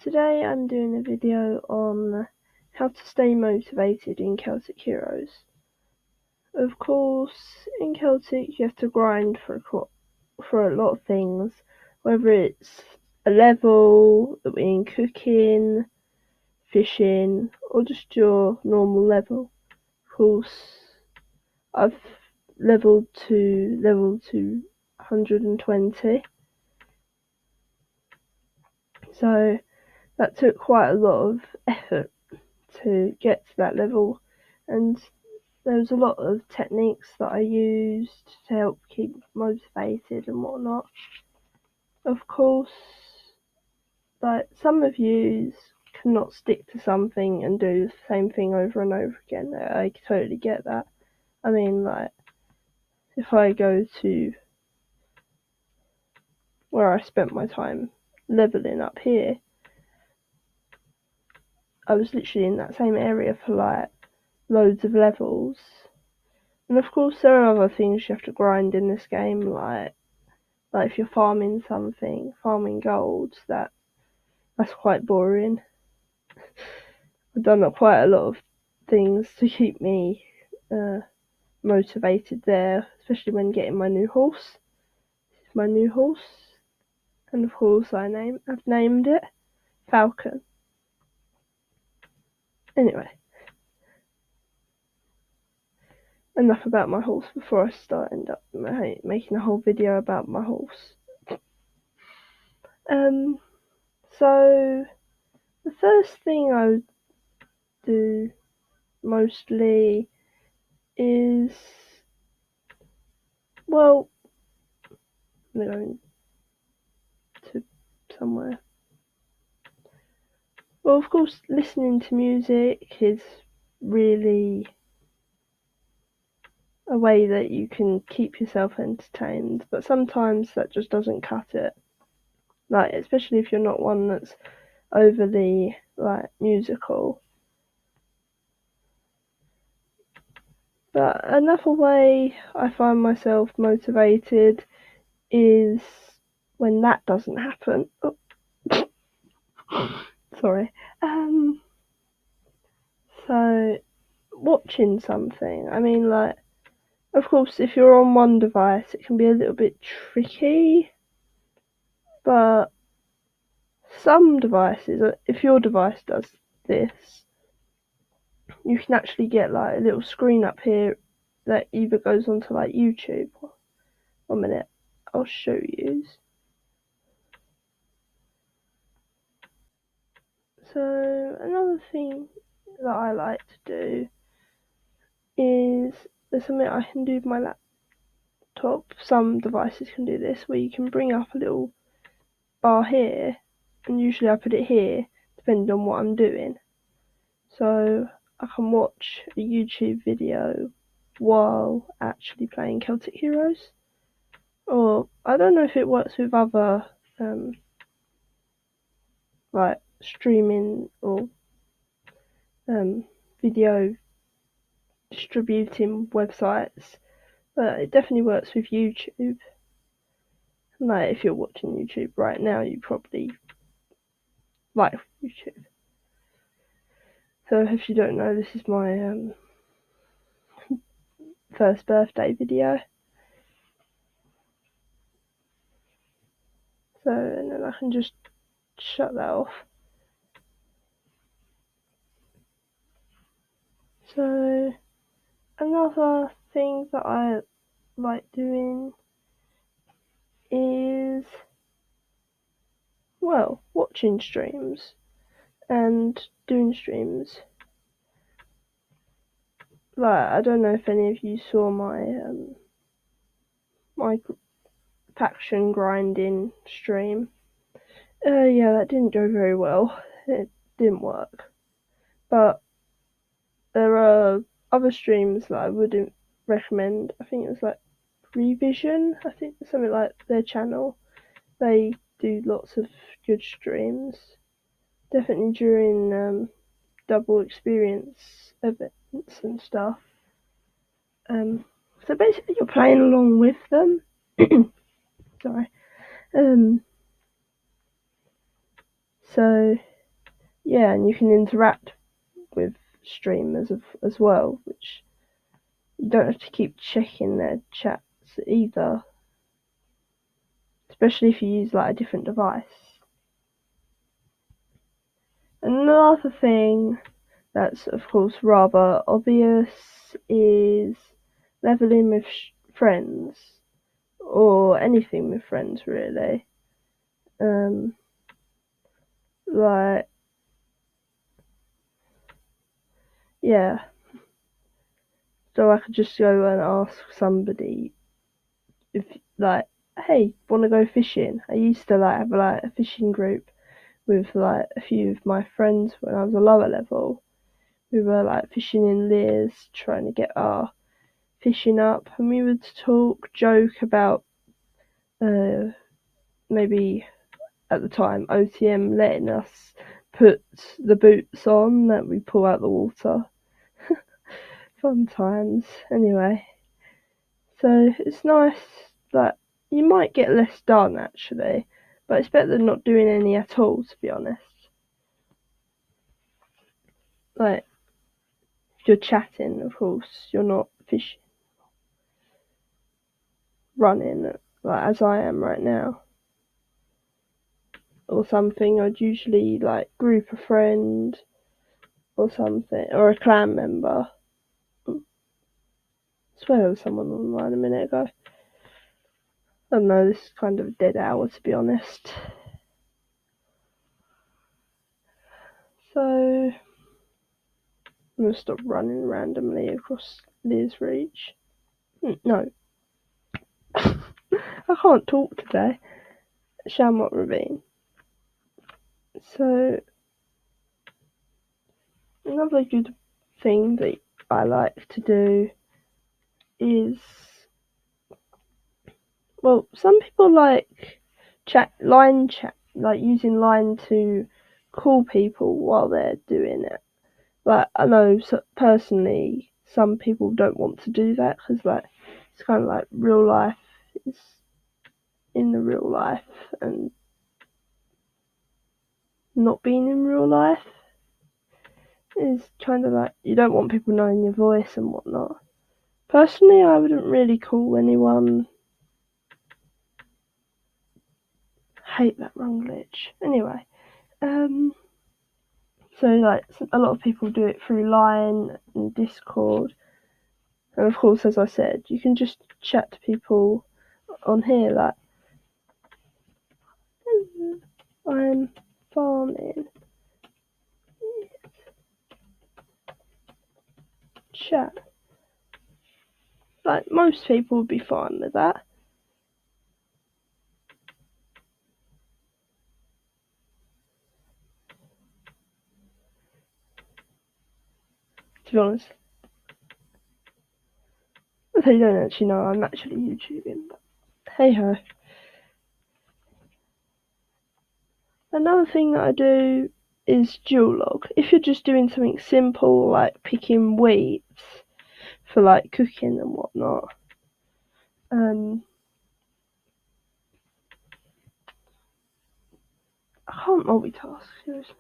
Today I'm doing a video on how to stay motivated in Celtic Heroes. Of course, in Celtic you have to grind for a lot of things, whether it's a level, cooking, fishing, or just your normal level. Of course, I've leveled to level 220, so that took quite a lot of effort to get to that level, and there was a lot of techniques that I used to help keep motivated and whatnot. Of course, like, some of you cannot stick to something and do the same thing over and over again. I totally get that. I mean, like, if I go to where I spent my time leveling up here, I was literally in that same area for like loads of levels. And of course there are other things you have to grind in this game, like if you're farming something, farming gold, that's quite boring. I've done quite a lot of things to keep me motivated there, especially when getting my new horse. This is my new horse, and of course I've named it Falcon. Anyway, enough about my horse before I end up making a whole video about my horse. So the first thing I would do mostly is, well, I'm going to somewhere. Well, of course, listening to music is really a way that you can keep yourself entertained, but sometimes that just doesn't cut it. Like, especially if you're not one that's overly, like, musical. But another way I find myself motivated is when that doesn't happen. Oh. Sorry. So, watching something. I mean, like, of course, if you're on one device, it can be a little bit tricky, but some devices, if your device does this, you can actually get like a little screen up here that either goes onto like YouTube. 1 minute, I'll show you. So another thing that I like to do is, there's something I can do with my laptop. Some devices can do this, where you can bring up a little bar here, and usually I put it here depending on what I'm doing. So I can watch a YouTube video while actually playing Celtic Heroes. Or I don't know if it works with other like streaming or video distributing websites, but it definitely works with YouTube. Like, if you're watching YouTube right now, you probably like YouTube. So if you don't know, this is my first birthday video. So, and then I can just shut that off. So another thing that I like doing is, well, watching streams and doing streams. Like, I don't know if any of you saw my faction grinding stream. Yeah, that didn't go very well. It didn't work. But there are other streams that I wouldn't recommend. I think it was like Revision, I think something like their channel. They do lots of good streams. Definitely during double experience events and stuff. So basically you're playing along with them. Sorry. So yeah, and you can interact with streamers as well, which you don't have to keep checking their chats either, especially if you use like a different device. Another thing that's of course rather obvious is leveling with friends, or anything with friends really. Like, yeah, so I could just go and ask somebody if, like, hey, wanna go fishing? I used to like have like a fishing group with like a few of my friends when I was a lower level. We were like fishing in Lears, trying to get our fishing up, and we would talk, joke about maybe at the time OTM letting us put the boots on that we pull out the water. Fun times. Anyway, so it's nice that you might get less done actually, but it's better than not doing any at all, to be honest. Like, if you're chatting, of course, you're not fishing, running, like as I am right now, or something. I'd usually like group a friend or something, or a clan member. I swear there was someone online a minute ago. I don't know, this is kind of a dead hour, to be honest. So I'm gonna stop running randomly across Liz Reach. No, I can't talk today. Shamrock Ravine. So another good thing that I like to do is, well, some people like line chat, like using line to call people while they're doing it. Like, I know personally some people don't want to do that because like it's kind of like real life is in the real life and not being in real life is kind of like, you don't want people knowing your voice and whatnot. Personally, I wouldn't really call anyone. Hate that wrong glitch. Anyway, so like a lot of people do it through Line and Discord, and of course, as I said, you can just chat to people on here. Like, I'm farming. Chat. Like, most people would be fine with that. To be honest, they don't actually know I'm actually YouTubing, but hey ho. Another thing that I do is dual log. If you're just doing something simple like picking wheats for like cooking and whatnot, I can't multitask, seriously.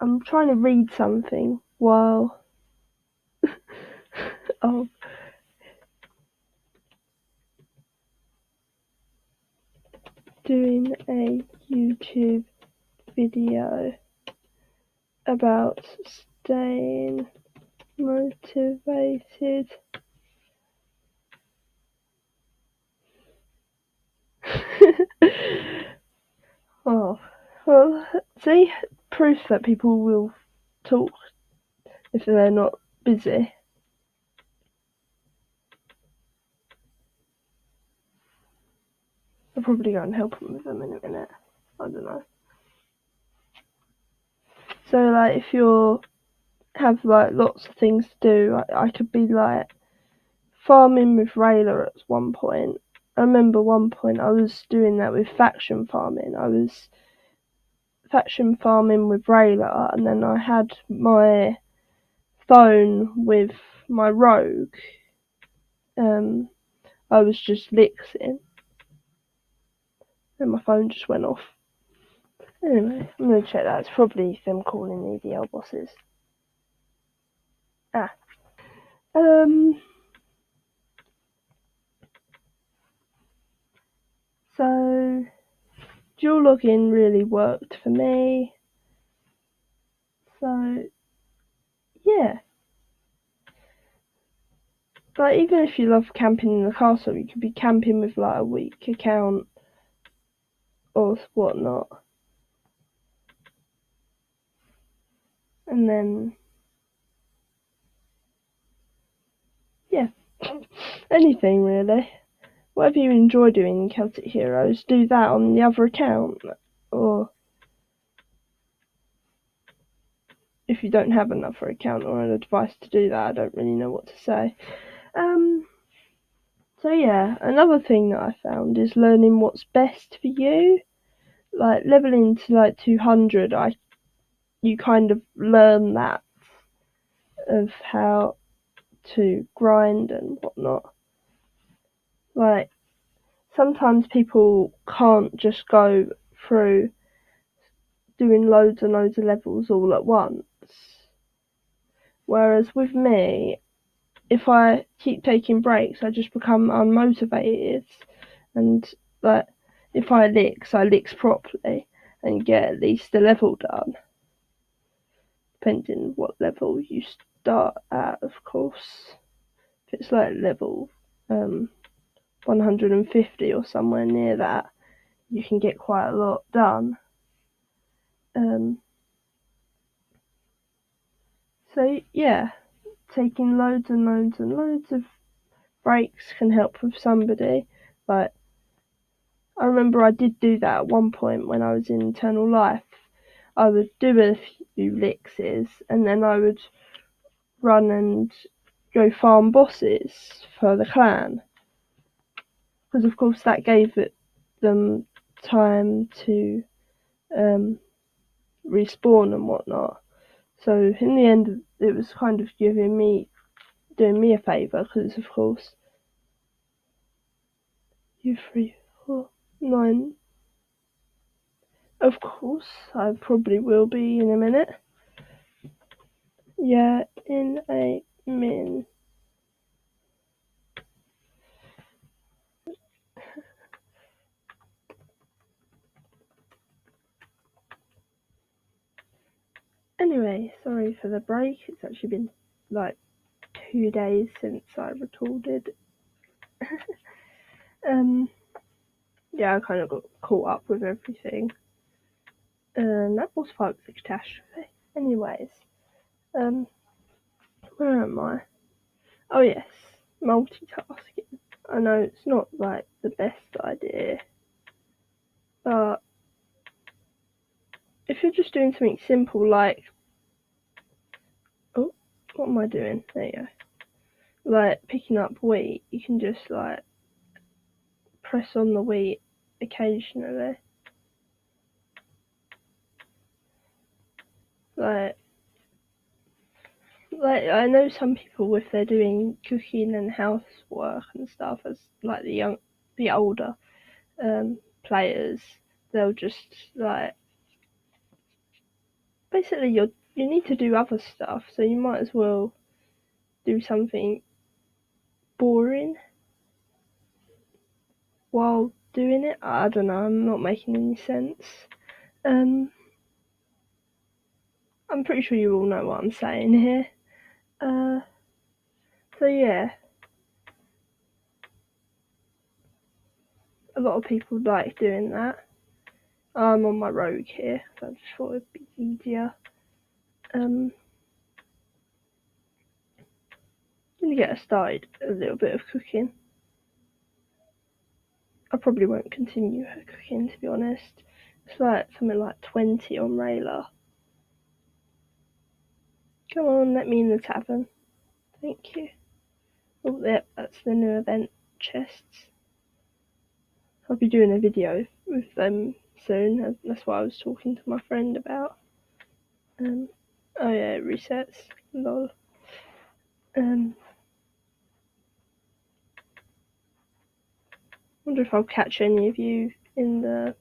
I'm trying to read something while oh, doing a YouTube video about staying motivated. Oh, well, see, proof that people will talk if they're not busy. I'll probably go and help them with them in a minute. I don't know. So, like, if you have like lots of things to do, I could be like farming with Rayla at one point. I remember one point I was doing that with faction farming. I was faction farming with Rayla, and then I had my phone with my rogue. I was just lixing, and my phone just went off. Anyway, I'm going to check that. It's probably them calling the EDL bosses. So dual login really worked for me. So yeah, like even if you love camping in the castle, you could be camping with like a weak account or whatnot, and then yeah, anything really. Whatever you enjoy doing in Celtic Heroes, do that on the other account, or if you don't have another account or a device to do that, I don't really know what to say. So yeah, another thing that I found is learning what's best for you. Like leveling to like 200, you kind of learn that of how to grind and whatnot. Like sometimes people can't just go through doing loads and loads of levels all at once. Whereas with me, if I keep taking breaks, I just become unmotivated. And like, if I licks properly and get at least a level done, depending what level you start at, of course. If it's like level 150 or somewhere near that, you can get quite a lot done. So yeah, taking loads and loads and loads of breaks can help with somebody. Like I remember I did do that at one point when I was in Eternal Life. I would do a few elixers and then I would run and go farm bosses for the clan. Because of course that gave them time to respawn and whatnot. So in the end, it was kind of doing me a favour because of course you 3, 4, 9. Of course, I probably will be in a minute. Yeah, in a min. Anyway, sorry for the break. It's actually been like 2 days since I recorded. Yeah, I kind of got caught up with everything. And that was fight was a catastrophe. Anyways, where am I? Oh yes, multitasking. I know it's not like the best idea, but if you're just doing something simple like, oh, what am I doing? There you go. Like picking up wheat, you can just like press on the wheat occasionally. Like I know some people if they're doing cooking and housework and stuff as like the older players, they'll just like basically you need to do other stuff, so you might as well do something boring while doing it. I don't know, I'm not making any sense. I'm pretty sure you all know what I'm saying here. So yeah, a lot of people like doing that. I'm on my rogue here, so I just thought it'd be easier. Gonna get us started a little bit of cooking. I probably won't continue cooking, to be honest. It's like something like 20 on Rayla. Come on, let me in the tavern. Thank you. Oh, yep, that's the new event chests. I'll be doing a video with them soon. That's what I was talking to my friend about. Oh yeah, it resets. Lol. Wonder if I'll catch any of you in the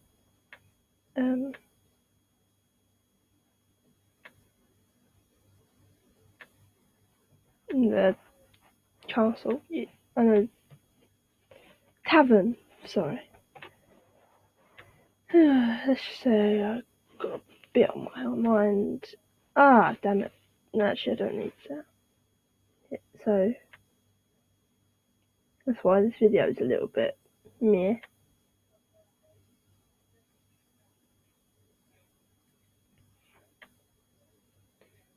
the castle. I know. Tavern, sorry. Let's just say I've got a bit on my mind. Ah, damn it. No, actually, I don't need that. So, that's why this video is a little bit meh.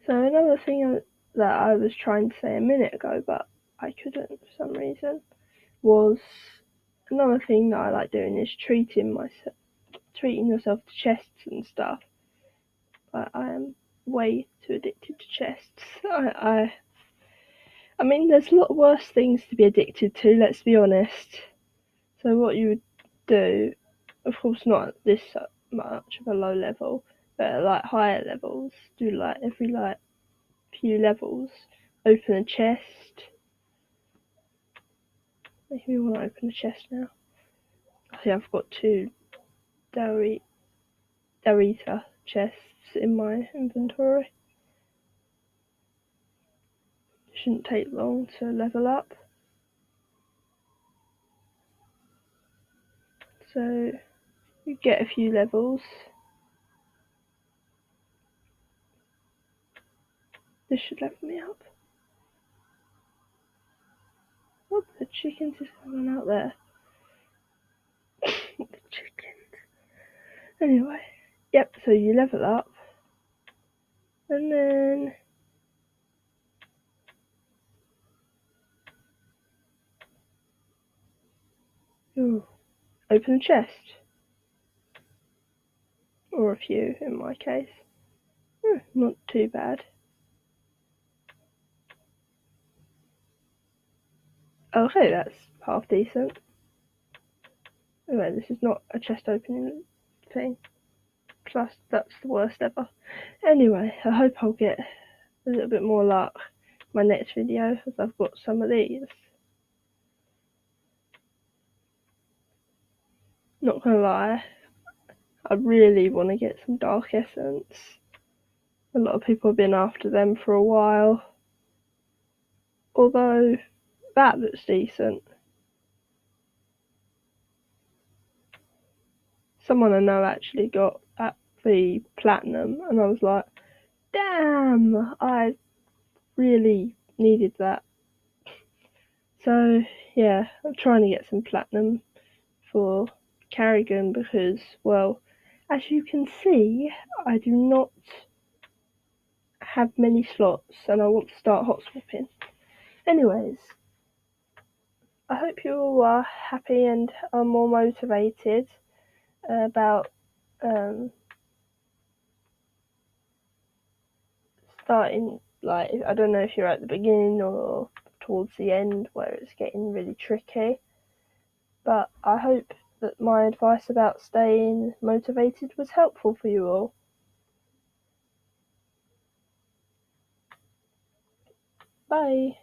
So, another thing that I was trying to say a minute ago, but I couldn't for some reason, was another thing that I like doing is treating yourself to chests and stuff. I am way too addicted to chests. I mean, there's a lot worse things to be addicted to, let's be honest. So what you would do, of course not at this much of a low level, but at like higher levels, do like every like few levels, open a chest. Make me want to open a chest now. I think I've got 2 Darita chests in my inventory. Shouldn't take long to level up. So you get a few levels. This should level me up. What the chickens is going on out there? The chickens. Anyway, yep, so you level up. And then open a chest. Or a few in my case. Not too bad. Okay, that's half decent. Anyway, this is not a chest opening thing. Plus, that's the worst ever. Anyway, I hope I'll get a little bit more luck in my next video, as I've got some of these. Not gonna lie, I really want to get some Dark Essence. A lot of people have been after them for a while. Although, that looks decent. Someone I know actually got at the Platinum, and I was like, damn, I really needed that. So, yeah, I'm trying to get some Platinum for Carrigan because, well, as you can see, I do not have many slots and I want to start hot swapping. Anyways, I hope you all are happy and are more motivated about starting, like, I don't know if you're at the beginning or towards the end where it's getting really tricky, but I hope that my advice about staying motivated was helpful for you all. Bye.